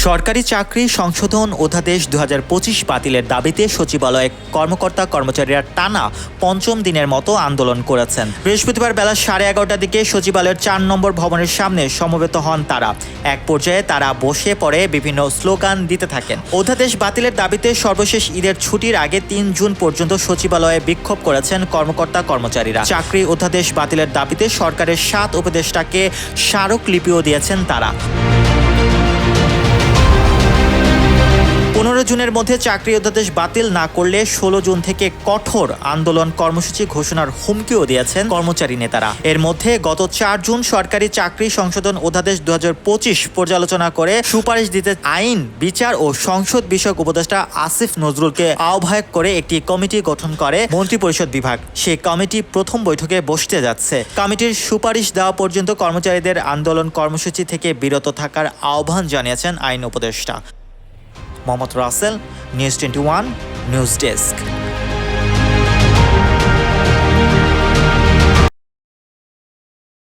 সরকারি চাকরি সংশোধন অধ্যাদেশ ২০২৫ বাতিলের দাবিতে সচিবালয়ে কর্মকর্তা কর্মচারীরা টানা পঞ্চম দিনের মতো আন্দোলন করেছেন। বৃহস্পতিবার বেলা 11:30টার দিকে সচিবালয়ের ৪ নম্বর ভবনের সামনে সমবেত হন তারা। এক পর্যায়ে তারা বসে পড়ে বিভিন্ন স্লোগান দিতে থাকেন। অধ্যাদেশ বাতিলের দাবিতে সর্বশেষ ঈদের ছুটির আগে ৩ জুন পর্যন্ত সচিবালয়ে বিক্ষোভ করেছেন কর্মকর্তা কর্মচারীরা। চাকরি অধ্যাদেশ বাতিলের দাবিতে সরকারের ৭ উপদেষ্টাকে স্মারকলিপিও দিয়েছেন তারা। ১৫ জুনের মধ্যে চাকরি অধ্যাদেশ বাতিল না করলে ১৬ জুন থেকে কঠোর আন্দোলন কর্মসূচি ঘোষণার হুমকিও দিয়েছেন কর্মচারী নেতারা। এর মধ্যে গত ৪ জুন সরকারি চাকরি সংশোধন অধ্যাদেশ ২০২৫ পর্যালোচনা করে সুপারিশ দিতে আইন, বিচার ও সংসদ বিষয়ক উপদেষ্টা আসিফ নজরুলকে আহ্বায়ক করে একটি কমিটি গঠন করে মন্ত্রিপরিষদ বিভাগ। সেই কমিটি প্রথম বৈঠকে বসতে যাচ্ছে। কমিটির সুপারিশ দেওয়া পর্যন্ত কর্মচারীদের আন্দোলন কর্মসূচি থেকে বিরত থাকার আহ্বান জানিয়েছেন আইন উপদেষ্টা। Mohammad Rasel, news 21 news desk.